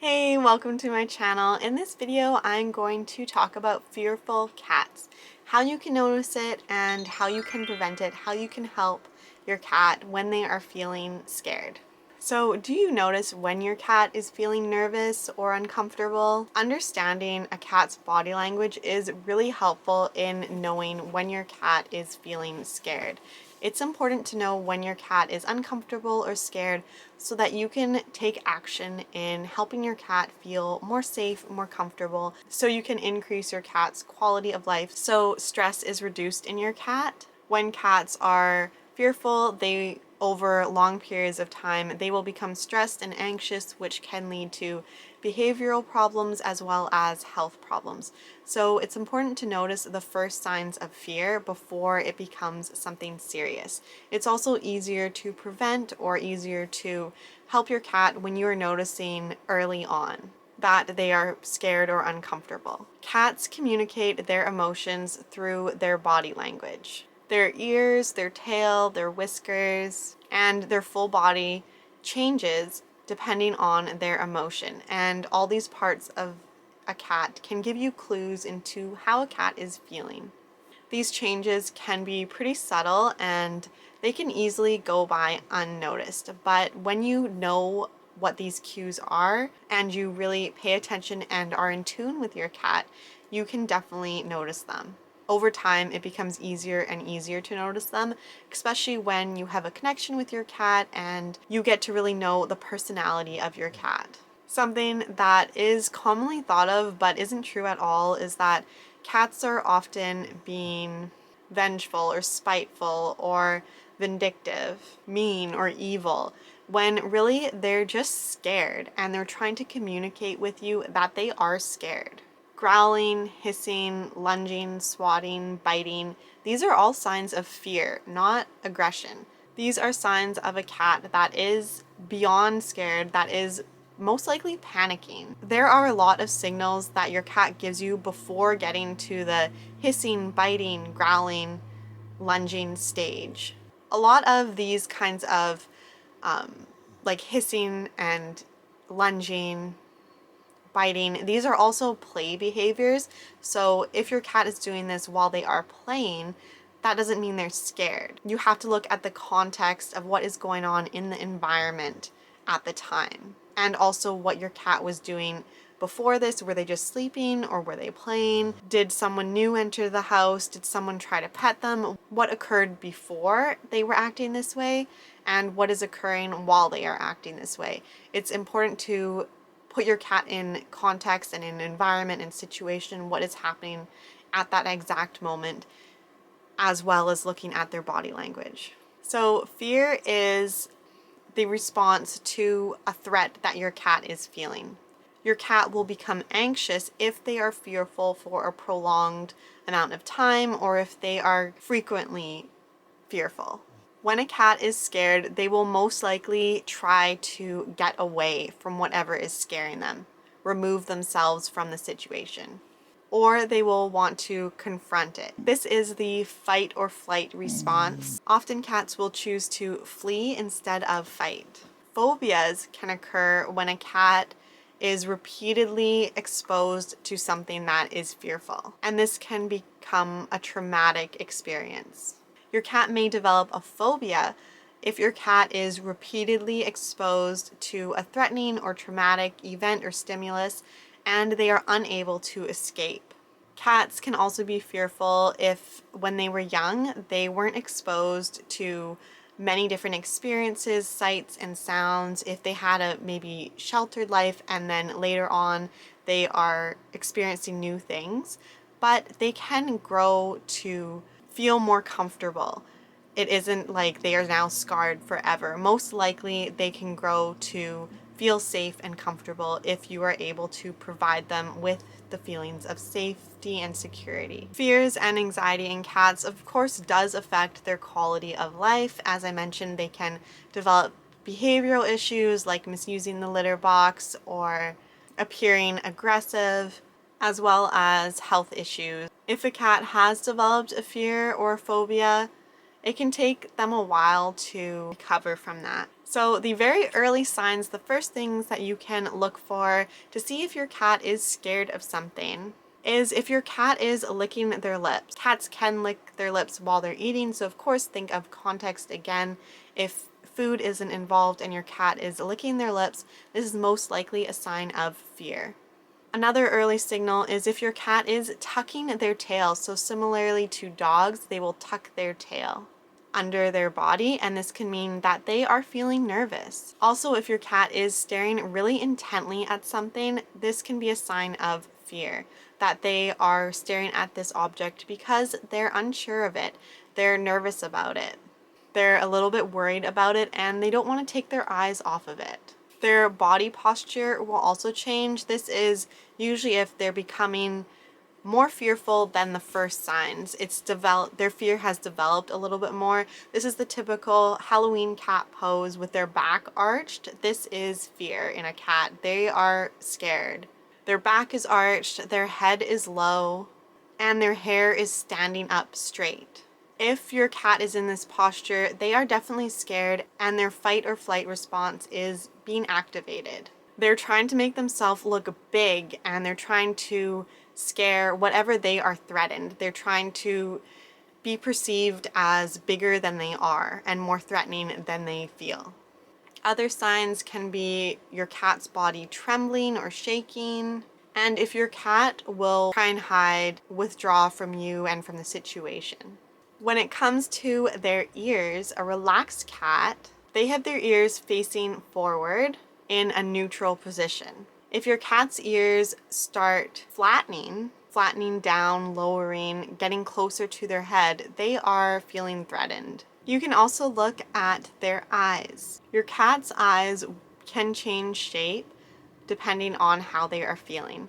Hey, welcome to my channel. In this video, I'm going to talk about fearful cats, how you can notice it and how you can prevent it, how you can help your cat when they are feeling scared. So, do you notice when your cat is feeling nervous or uncomfortable? Understanding a cat's body language is really helpful in knowing when your cat is feeling scared. It's important to know when your cat is uncomfortable or scared so that you can take action in helping your cat feel more safe, more comfortable, so you can increase your cat's quality of life so stress is reduced in your cat. When cats are fearful, over long periods of time, they will become stressed and anxious, which can lead to behavioral problems as well as health problems. So it's important to notice the first signs of fear before it becomes something serious. It's also easier to prevent or easier to help your cat when you are noticing early on that they are scared or uncomfortable. Cats communicate their emotions through their body language. Their ears, their tail, their whiskers, and their full body changes depending on their emotion. And all these parts of a cat can give you clues into how a cat is feeling. These changes can be pretty subtle and they can easily go by unnoticed, but when you know what these cues are and you really pay attention and are in tune with your cat, you can definitely notice them. Over time, it becomes easier and easier to notice them, especially when you have a connection with your cat and you get to really know the personality of your cat. Something that is commonly thought of but isn't true at all is that cats are often being vengeful or spiteful or vindictive, mean or evil, when really they're just scared and they're trying to communicate with you that they are scared. Growling, hissing, lunging, swatting, biting, these are all signs of fear, not aggression. These are signs of a cat that is beyond scared, that is most likely panicking. There are a lot of signals that your cat gives you before getting to the hissing, biting, growling, lunging stage. A lot of these kinds of like hissing and lunging, biting, these are also play behaviors. So if your cat is doing this while they are playing, that doesn't mean they're scared. You have to look at the context of what is going on in the environment at the time, and also what your cat was doing before this. Were they just sleeping or were they playing? Did someone new enter the house? Did someone try to pet them? What occurred before they were acting this way and what is occurring while they are acting this way? It's important to put your cat in context and in environment and situation, what is happening at that exact moment, as well as looking at their body language. So fear is the response to a threat that your cat is feeling. Your cat will become anxious if they are fearful for a prolonged amount of time or if they are frequently fearful. When a cat is scared, they will most likely try to get away from whatever is scaring them, remove themselves from the situation, or they will want to confront it. This is the fight or flight response. Often cats will choose to flee instead of fight. Phobias can occur when a cat is repeatedly exposed to something that is fearful, and this can become a traumatic experience. Your cat may develop a phobia if your cat is repeatedly exposed to a threatening or traumatic event or stimulus and they are unable to escape. Cats can also be fearful if, when they were young, they weren't exposed to many different experiences, sights, and sounds. If they had a maybe sheltered life and then later on they are experiencing new things, but they can grow to feel more comfortable. It isn't like they are now scarred forever. Most likely they can grow to feel safe and comfortable if you are able to provide them with the feelings of safety and security. Fears and anxiety in cats, of course, does affect their quality of life. As I mentioned, they can develop behavioral issues like misusing the litter box or appearing aggressive, as well as health issues. If a cat has developed a fear or a phobia, it can take them a while to recover from that. So the very early signs, the first things that you can look for to see if your cat is scared of something is if your cat is licking their lips. Cats can lick their lips while they're eating, so of course think of context again. If food isn't involved and your cat is licking their lips, this is most likely a sign of fear. Another early signal is if your cat is tucking their tail. So similarly to dogs, they will tuck their tail under their body, and this can mean that they are feeling nervous. Also, if your cat is staring really intently at something, this can be a sign of fear, that they are staring at this object because they're unsure of it. They're nervous about it. They're a little bit worried about it, and they don't want to take their eyes off of it. Their body posture will also change. This is usually if they're becoming more fearful than the first signs. Their fear has developed a little bit more. This is the typical Halloween cat pose with their back arched. This is fear in a cat. They are scared. Their back is arched, their head is low, and their hair is standing up straight. If your cat is in this posture, they are definitely scared and their fight or flight response is being activated. They're trying to make themselves look big and they're trying to scare whatever they are threatened. They're trying to be perceived as bigger than they are and more threatening than they feel. Other signs can be your cat's body trembling or shaking, and if your cat will try and hide, withdraw from you and from the situation. When it comes to their ears, a relaxed cat, they have their ears facing forward in a neutral position. If your cat's ears start flattening down, lowering, getting closer to their head, they are feeling threatened. You can also look at their eyes. Your cat's eyes can change shape depending on how they are feeling.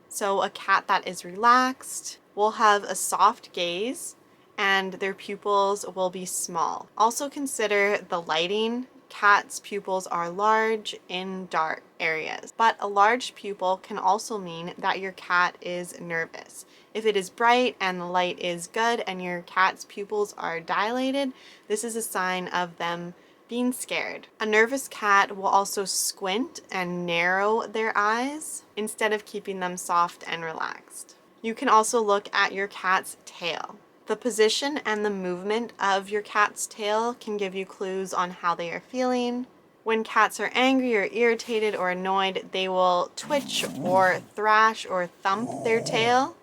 So a cat that is relaxed will have a soft gaze and their pupils will be small. Also consider the lighting. Cats' pupils are large in dark areas, but a large pupil can also mean that your cat is nervous. If it is bright and the light is good and your cat's pupils are dilated, this is a sign of them being scared. A nervous cat will also squint and narrow their eyes instead of keeping them soft and relaxed. You can also look at your cat's tail. The position and the movement of your cat's tail can give you clues on how they are feeling. When cats are angry or irritated or annoyed, they will twitch or thrash or thump their tail.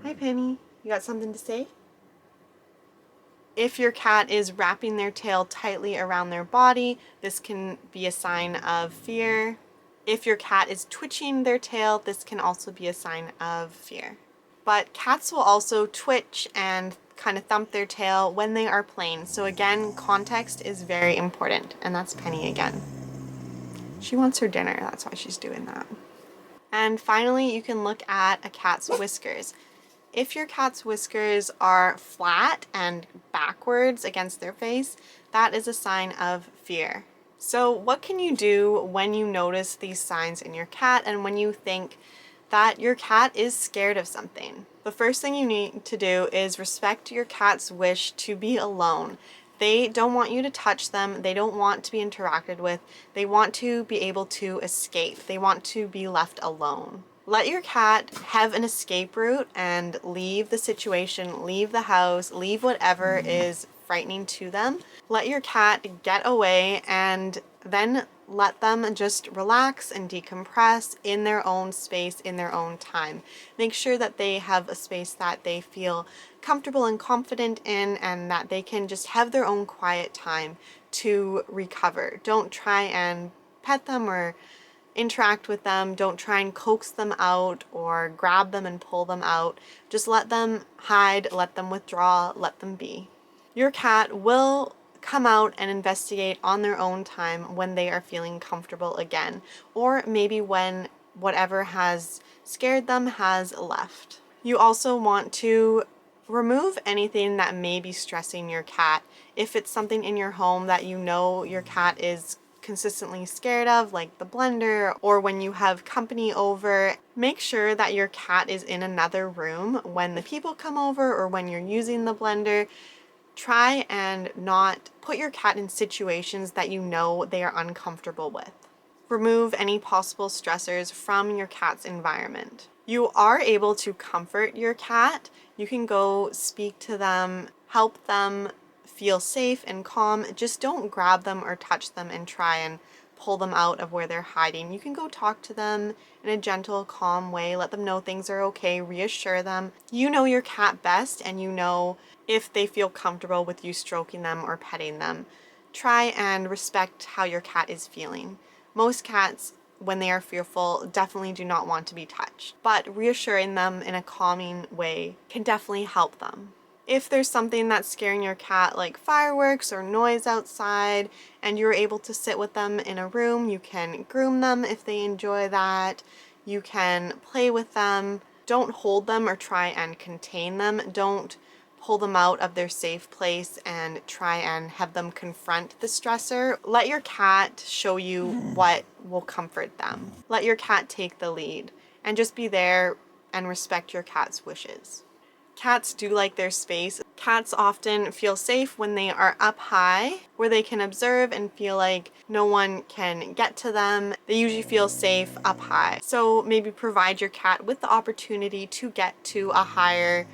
Hi, Penny. You got something to say? If your cat is wrapping their tail tightly around their body, this can be a sign of fear. If your cat is twitching their tail, this can also be a sign of fear. But cats will also twitch and kind of thump their tail when they are playing. So again, context is very important. And that's Penny again. She wants her dinner, that's why she's doing that. And finally, you can look at a cat's whiskers. If your cat's whiskers are flat and backwards against their face, that is a sign of fear. So what can you do when you notice these signs in your cat and when you think that your cat is scared of something? The first thing you need to do is respect your cat's wish to be alone. They don't want you to touch them. They don't want to be interacted with. They want to be able to escape. They want to be left alone. Let your cat have an escape route and leave the situation, leave the house, leave whatever is frightening to them. Let your cat get away and then let them just relax and decompress in their own space, in their own time. Make sure that they have a space that they feel comfortable and confident in and that they can just have their own quiet time to recover. Don't try and pet them or interact with them. Don't try and coax them out or grab them and pull them out. Just let them hide, let them withdraw, let them be. Your cat will come out and investigate on their own time when they are feeling comfortable again, or maybe when whatever has scared them has left. You also want to remove anything that may be stressing your cat. If it's something in your home that you know your cat is consistently scared of, like the blender, or when you have company over, make sure that your cat is in another room when the people come over or when you're using the blender. Try and not put your cat in situations that you know they are uncomfortable with. Remove any possible stressors from your cat's environment. You are able to comfort your cat. You can go speak to them, help them feel safe and calm. Just don't grab them or touch them and try and pull them out of where they're hiding. You can go talk to them in a gentle, calm way, let them know things are okay, reassure them. You know your cat best, and you know if they feel comfortable with you stroking them or petting them. Try and respect how your cat is feeling. Most cats, when they are fearful, definitely do not want to be touched, but reassuring them in a calming way can definitely help them. If there's something that's scaring your cat, like fireworks or noise outside, and you're able to sit with them in a room, you can groom them if they enjoy that. You can play with them. Don't hold them or try and contain them. Don't pull them out of their safe place and try and have them confront the stressor. Let your cat show you what will comfort them. Let your cat take the lead, and just be there and respect your cat's wishes. Cats do like their space. Cats often feel safe when they are up high, where they can observe and feel like no one can get to them. They usually feel safe up high. So maybe provide your cat with the opportunity to get to a higher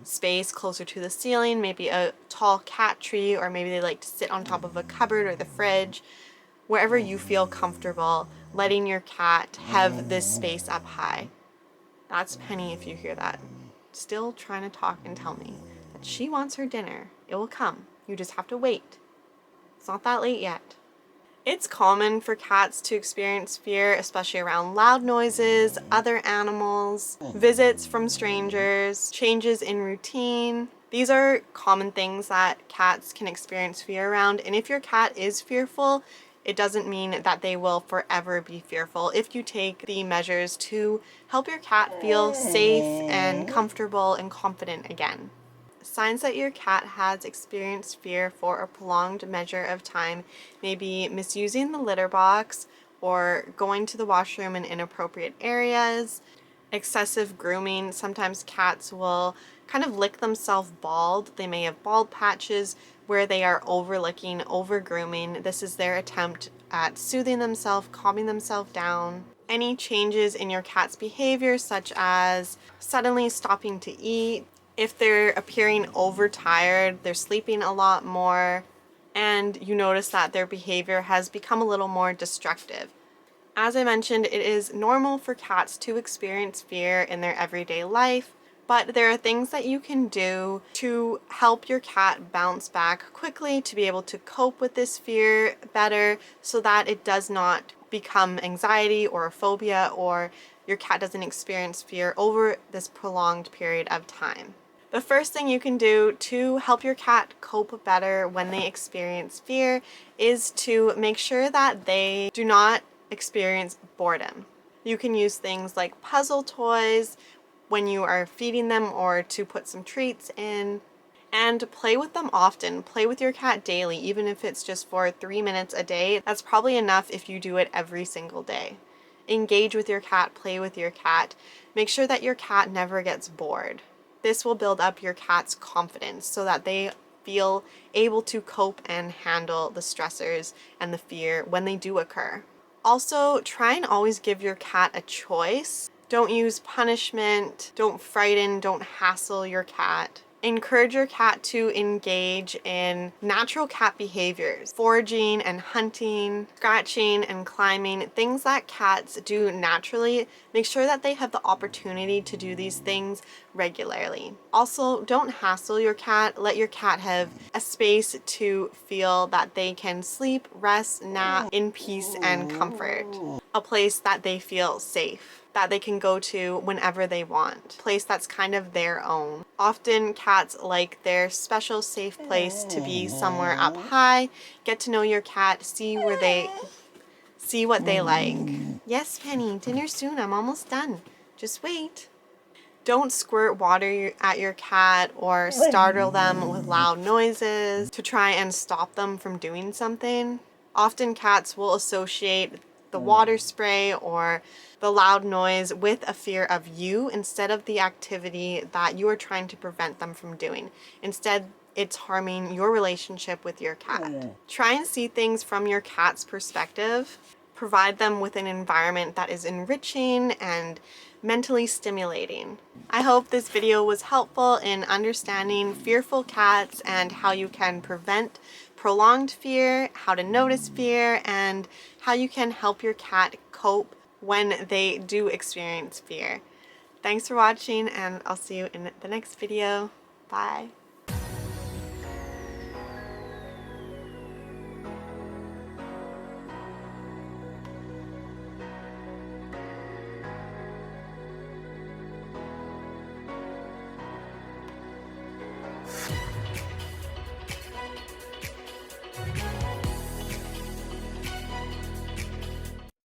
space closer to the ceiling, maybe a tall cat tree, or maybe they like to sit on top of a cupboard or the fridge. Wherever you feel comfortable, letting your cat have this space up high. That's Penny, if you hear that. Still trying to talk and tell me that she wants her dinner. It will come. You just have to wait. It's not that late yet. It's common for cats to experience fear, especially around loud noises, other animals, visits from strangers, changes in routine. These are common things that cats can experience fear around, and if your cat is fearful, it doesn't mean that they will forever be fearful if you take the measures to help your cat feel safe and comfortable and confident again. Signs that your cat has experienced fear for a prolonged measure of time may be misusing the litter box or going to the washroom in inappropriate areas, excessive grooming. Sometimes cats will kind of lick themselves bald. They may have bald patches where they are over licking, over grooming. This is their attempt at soothing themselves, calming themselves down. Any changes in your cat's behavior, such as suddenly stopping to eat, if they're appearing overtired, they're sleeping a lot more, and you notice that their behavior has become a little more destructive. As I mentioned, it is normal for cats to experience fear in their everyday life, but there are things that you can do to help your cat bounce back quickly, to be able to cope with this fear better so that it does not become anxiety or a phobia, or your cat doesn't experience fear over this prolonged period of time. The first thing you can do to help your cat cope better when they experience fear is to make sure that they do not experience boredom. You can use things like puzzle toys when you are feeding them or to put some treats in, and play with them often. Play with your cat daily, even if it's just for 3 minutes a day. That's probably enough if you do it every single day. Engage with your cat, play with your cat. Make sure that your cat never gets bored. This will build up your cat's confidence so that they feel able to cope and handle the stressors and the fear when they do occur. Also, try and always give your cat a choice. Don't use punishment, don't frighten, don't hassle your cat. Encourage your cat to engage in natural cat behaviors, foraging and hunting, scratching and climbing, things that cats do naturally. Make sure that they have the opportunity to do these things regularly. Also, don't hassle your cat. Let your cat have a space to feel that they can sleep, rest, nap in peace and comfort. A place that they feel safe, that they can go to whenever they want. A place that's kind of their own. Often cats like their special safe place to be somewhere up high. Get to know your cat, see what they like. Yes, Penny, dinner soon. I'm almost done. Just wait. Don't squirt water at your cat or startle them with loud noises to try and stop them from doing something. Often cats will associate the water spray or the loud noise with a fear of you instead of the activity that you are trying to prevent them from doing. Instead, it's harming your relationship with your cat. Try and see things from your cat's perspective. Provide them with an environment that is enriching and mentally stimulating. I hope this video was helpful in understanding fearful cats and how you can prevent prolonged fear, how to notice fear, and how you can help your cat cope when they do experience fear. Thanks for watching, and I'll see you in the next video. Bye.